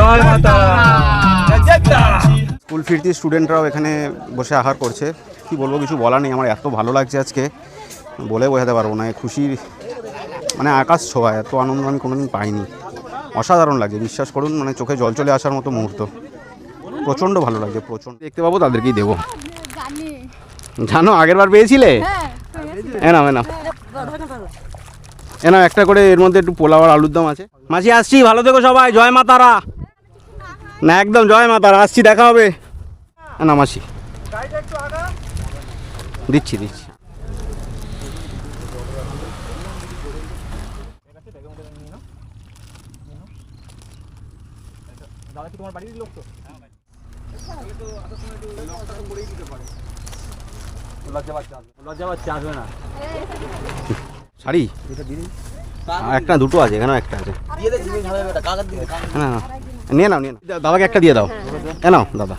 জয় মাতা। স্কুল ফিরতি স্টুডেন্টরাও এখানে বসে আহার করছে। কি বলবো, কিছু বলার নেই। আমার এত ভালো লাগছে আজকে, বলে বোঝাতে পারবো না। খুশির মানে আকাশ ছোঁয়া, এত আনন্দ আমি কোনোদিন পাইনি। অসাধারণ লাগছে, বিশ্বাস করুন। মানে চোখে জল চলে আসার মতো মুহূর্ত। প্রচণ্ড ভালো লাগছে, প্রচণ্ড। দেখতে পাবো তাদেরকেই দেবো। জানো আগের বার পেয়েছিলে? এনাও একটা করে, এর মধ্যে একটু পোলাও আর আলুর দম আছে। মাসি আসছি, ভালো থেকো সবাই। জয় মা তারা। না একদম জয় মা তারা, আসছি, দেখা হবে। না মাসি দিচ্ছি। শাড়ি একটা দুটো আছে, এখানেও একটা আছে। নিয়ে নাও দাদাকে একটা দিয়ে দাও। নাও দাদা।